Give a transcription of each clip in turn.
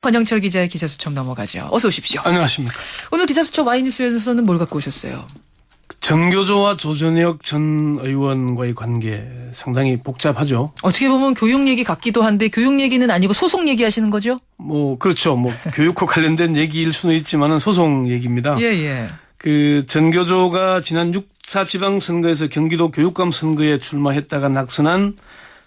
권영철 기자의 기자수첩 넘어가죠. 어서 오십시오. 안녕하십니까. 오늘 기자수첩 Y뉴스에서는 뭘 갖고 오셨어요? 전교조와 조전혁 전 의원과의 관계 상당히 복잡하죠. 어떻게 보면 교육 얘기 같기도 한데 교육 얘기는 아니고 소송 얘기하시는 거죠? 그렇죠. 교육과 관련된 얘기일 수는 있지만은 소송 얘기입니다. 예. 그 전교조가 지난 6.4 지방선거에서 경기도 교육감 선거에 출마했다가 낙선한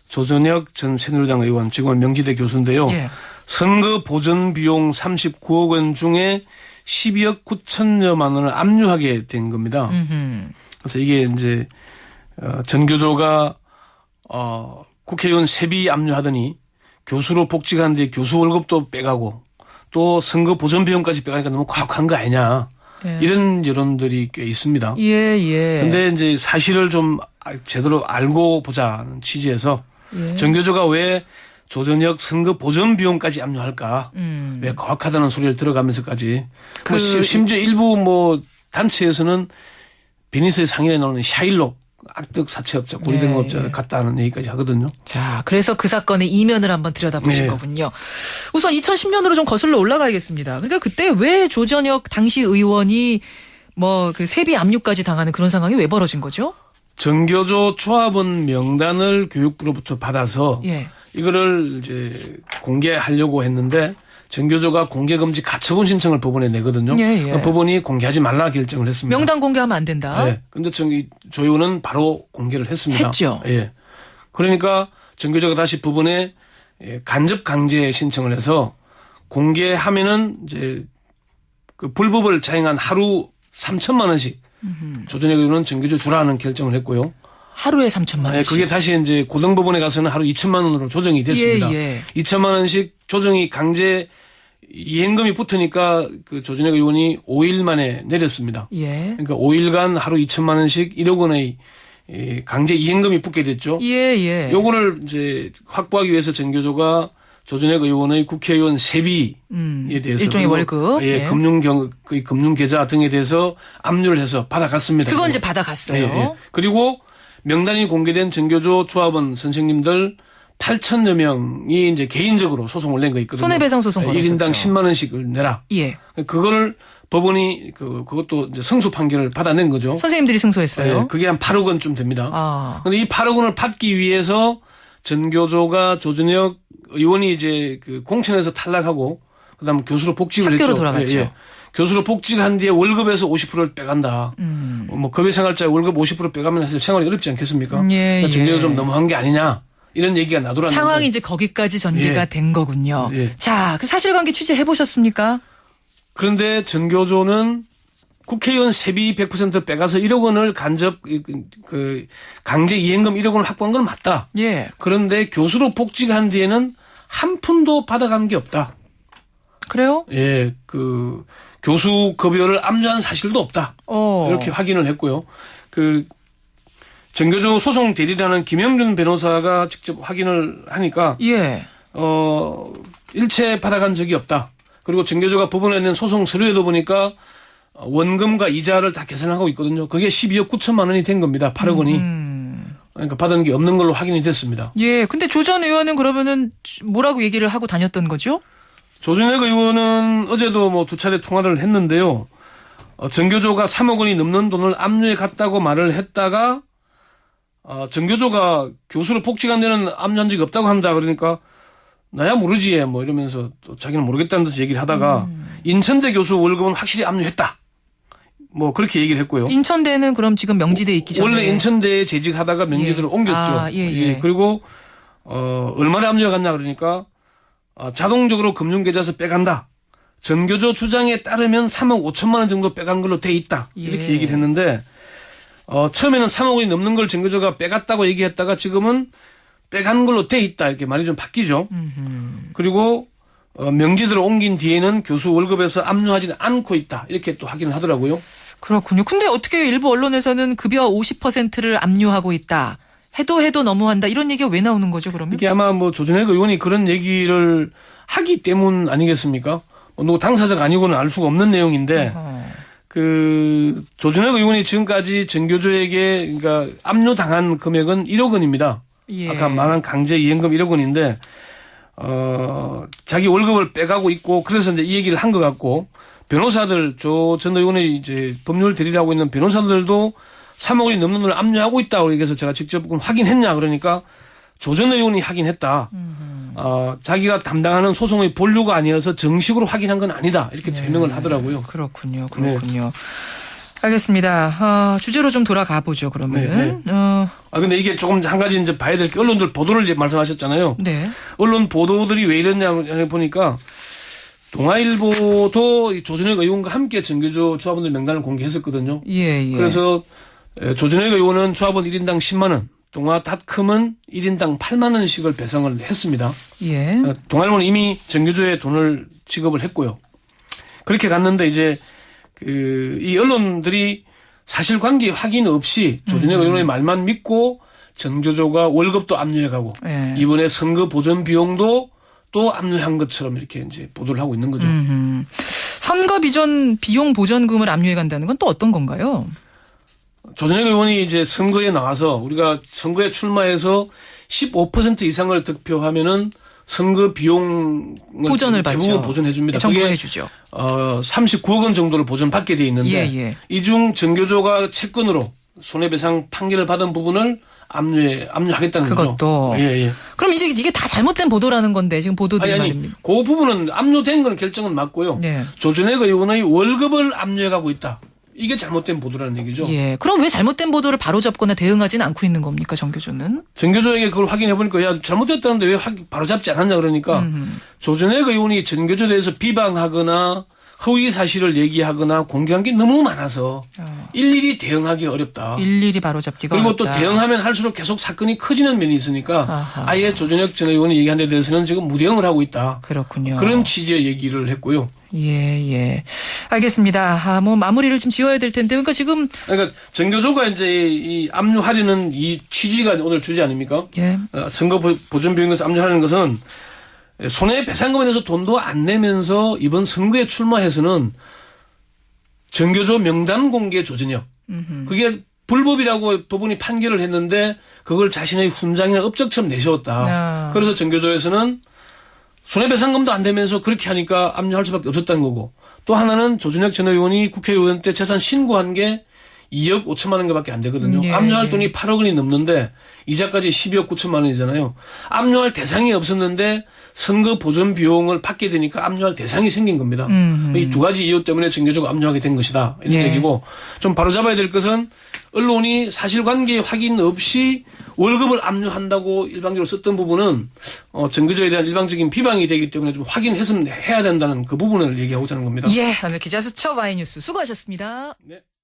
조전혁 전 새누리당 의원, 지금은 명지대 교수인데요. 예. 선거 보전 비용 39억 원 중에 12억 9천여만 원을 압류하게 된 겁니다. 그래서 이게 이제 전교조가 국회의원 세비 압류하더니 교수로 복직한 뒤에 교수 월급도 빼가고 또 선거 보전 비용까지 빼가니까 너무 과학한 거 아니냐. 예. 이런 여론들이 꽤 있습니다. 예. 근데 이제 사실을 좀 제대로 알고 보자는 취지에서 전교조가 왜 조전혁 선거 보전 비용까지 압류할까? 왜 거악하다는 소리를 들어가면서까지. 심지어 일부 단체에서는 베니스의 상인에 나오는 샤일록 악덕 사채업자, 고리대공업자를 갖다 하는 얘기까지 하거든요. 자, 그래서 그 사건의 이면을 한번 들여다보실 거군요. 우선 2010년으로 좀 거슬러 올라가야겠습니다. 그러니까 그때 왜 조전혁 당시 의원이 그 세비 압류까지 당하는 그런 상황이 왜 벌어진 거죠? 전교조 조합원 명단을 교육부로부터 받아서 이거를 이제 공개하려고 했는데 전교조가 공개금지 가처분 신청을 법원에 내거든요. 법원이 공개하지 말라 결정을 했습니다. 명단 공개하면 안 된다. 네. 근데 조 의원은 바로 공개를 했습니다. 했죠. 예. 그러니까 전교조가 다시 법원에 간접 강제 신청을 해서 공개하면은 이제 그 불법을 자행한 하루 3천만 원씩 조전혁 의원은 전교조 주라는 결정을 했고요. 하루에 3천만 원씩. 그게 다시 이제 고등법원에 가서는 하루 2천만 원으로 조정이 됐습니다. 2천만 원씩 조정이 강제 이행금이 붙으니까 그 조전혁 의원이 5일 만에 내렸습니다. 그러니까 5일간 하루 2천만 원씩 1억 원의 강제 이행금이 붙게 됐죠. 요거를 이제 확보하기 위해서 전교조가 조전혁 의원의 국회의원 세비에 대해서 일종의 월급, 금융계좌 등에 대해서 압류를 해서 받아갔습니다. 그건 이제 받아갔어요. 그리고 명단이 공개된 전교조 조합원 선생님들 8천여 명이 이제 개인적으로 소송을 낸 거 있거든요. 손해배상 소송 걸었었죠. 1인당 10만 원씩을 내라. 그거를 법원이 그것도 이제 승소 판결을 받아낸 거죠. 선생님들이 승소했어요. 그게 한 8억 원쯤 됩니다. 그런데 이 8억 원을 받기 위해서 전교조가 조전혁 의원이 이제 그 공천에서 탈락하고 그다음 교수로 복직을 학교로 했죠. 돌아갔죠. 교수로 복직한 뒤에 월급에서 50%를 빼간다. 급여생활자의 월급 50% 빼가면 사실 생활이 어렵지 않겠습니까? 그러니까 전교조 좀 너무한 게 아니냐. 이런 얘기가 나돌았는데. 상황이 이제 거기까지 전개가 된 거군요. 자, 그 사실관계 취재해 보셨습니까? 그런데 전교조는 국회의원 세비 100% 빼가서 1억 원을 간접 강제 이행금 1억 원을 확보한 건 맞다. 그런데 교수로 복직한 뒤에는 한 푼도 받아간 게 없다. 그래요? 그 교수 급여를 압류한 사실도 없다. 이렇게 확인을 했고요. 그 전교조 소송 대리라는 김영준 변호사가 직접 확인을 하니까 일체 받아간 적이 없다. 그리고 전교조가 법원에 낸 소송 서류에도 보니까 원금과 이자를 다 계산하고 있거든요. 그게 12억 9천만 원이 된 겁니다. 8억 원이. 그러니까 받은 게 없는 걸로 확인이 됐습니다. 근데 조 전 의원은 그러면은 뭐라고 얘기를 하고 다녔던 거죠? 조전혁 의원은 어제도 두 차례 통화를 했는데요. 전교조가 3억 원이 넘는 돈을 압류해 갔다고 말을 했다가 전교조가 교수로 복직한 데는 압류한 적이 없다고 한다. 그러니까 나야 모르지 이러면서 또 자기는 모르겠다는 듯이 얘기를 하다가 인천대 교수 월급은 확실히 압류했다. 그렇게 얘기를 했고요. 인천대는 그럼 지금 명지대에 있기 전에. 원래 인천대에 재직하다가 명지대로 옮겼죠. 그리고 얼마나 압류해 갔냐 그러니까 자동적으로 금융계좌에서 빼간다. 전교조 주장에 따르면 3억 5천만 원 정도 빼간 걸로 돼 있다. 이렇게 얘기를 했는데 처음에는 3억 원이 넘는 걸 전교조가 빼갔다고 얘기했다가 지금은 빼간 걸로 돼 있다. 이렇게 말이 좀 바뀌죠. 그리고 명지대로 옮긴 뒤에는 교수 월급에서 압류하지는 않고 있다. 이렇게 또 확인을 하더라고요. 그렇군요. 근데 어떻게 일부 언론에서는 급여 50%를 압류하고 있다. 해도 너무한다. 이런 얘기가 왜 나오는 거죠, 그러면? 이게 아마 조전혁 의원이 그런 얘기를 하기 때문 아니겠습니까? 누구 당사자가 아니고는 알 수가 없는 내용인데 그 조전혁 의원이 지금까지 전교조에게 그러니까 압류당한 금액은 1억 원입니다. 아까 말한 강제 이행금 1억 원인데 자기 월급을 빼가고 있고 그래서 이제 이 얘기를 한 것 같고 변호사들 조 전 의원의 이제 법률 대리를 하고 있는 변호사들도 3억 원이 넘는 돈을 압류하고 있다고 얘기해서 제가 직접 확인했냐 그러니까 조 전 의원이 하긴 했다. 자기가 담당하는 소송의 본류가 아니어서 정식으로 확인한 건 아니다. 이렇게 해명을 하더라고요. 그렇군요. 네. 알겠습니다. 주제로 좀 돌아가 보죠, 그러면은. 근데 이게 조금 한 가지 이제 봐야 될 게 언론들 보도를 말씀하셨잖아요. 네. 언론 보도들이 왜 이러냐 보니까 동아일보도 조준혁 의원과 함께 정교조 조합원들 명단을 공개했었거든요. 예. 그래서 조준혁 의원은 조합원 1인당 10만 원, 동아닷컴은 1인당 8만 원씩을 배상을 했습니다. 예. 동아일보는 이미 정교조에 돈을 지급을 했고요. 그렇게 갔는데 이제 이 언론들이 사실관계 확인 없이 조준혁 의원의 말만 믿고 정교조가 월급도 압류해가고 이번에 선거 보전 비용도 또 압류한 것처럼 이렇게 이제 보도를 하고 있는 거죠. 선거 비용 보전금을 압류해 간다는 건 또 어떤 건가요? 조준혁 의원이 이제 선거에 나와서 우리가 선거에 출마해서 15% 이상을 득표하면은 선거 비용을 보전을 대부분 받죠. 보전해 줍니다. 정부가 해주죠. 39억 원 정도를 보전받게 돼 있는데 이 중 정교조가 채권으로 손해배상 판결을 받은 부분을 압류하겠다는 그것도. 거죠. 예. 그럼 이게 다 잘못된 보도라는 건데 지금 보도들이 말입니다. 그 부분은 압류된 건 결정은 맞고요. 네. 조준혁 의원의 월급을 압류해가고 있다. 이게 잘못된 보도라는 얘기죠. 예. 그럼 왜 잘못된 보도를 바로잡거나 대응하지는 않고 있는 겁니까, 정교조는? 정교조에게 그걸 확인해보니까 야 잘못됐다는데 왜 바로잡지 않았냐 그러니까 조준혁 의원이 정교조에 대해서 비방하거나 허위 사실을 얘기하거나 공개한 게 너무 많아서 일일이 대응하기 어렵다. 일일이 바로잡기가 그리고 어렵다. 또 대응하면 할수록 계속 사건이 커지는 면이 있으니까 아예 조준혁 전 의원이 얘기한 데 대해서는 지금 무대응을 하고 있다. 그렇군요. 그런 취지의 얘기를 했고요. 예. 알겠습니다. 뭐 마무리를 좀 지어야 될 텐데. 그러니까 정교조가 이제 이 압류하려는 이 취지가 오늘 주제 아닙니까? 예. 선거 보전 비용에서 압류하려는 것은 손해배상금에 대해서 돈도 안 내면서 이번 선거에 출마해서는 정교조 명단 공개 조준혁. 그게 불법이라고 법원이 판결을 했는데 그걸 자신의 훈장이나 업적처럼 내세웠다. 그래서 정교조에서는 손해배상금도 안 되면서 그렇게 하니까 압류할 수밖에 없었다는 거고 또 하나는 조준혁 전 의원이 국회의원 때 재산 신고한 게 2억 5천만 원밖에 안 되거든요. 압류할 돈이 8억 원이 넘는데 이자까지 12억 9천만 원이잖아요. 압류할 대상이 없었는데 선거 보전 비용을 받게 되니까 압류할 대상이 생긴 겁니다. 이 두 가지 이유 때문에 정교조가 압류하게 된 것이다. 이런 얘기고 좀 바로잡아야 될 것은 언론이 사실관계 확인 없이 월급을 압류한다고 일방적으로 썼던 부분은 정교조에 대한 일방적인 비방이 되기 때문에 좀 확인해서 해야 된다는 그 부분을 얘기하고자 하는 겁니다. 예, 오늘 기자수첩 와이뉴스 수고하셨습니다. 네.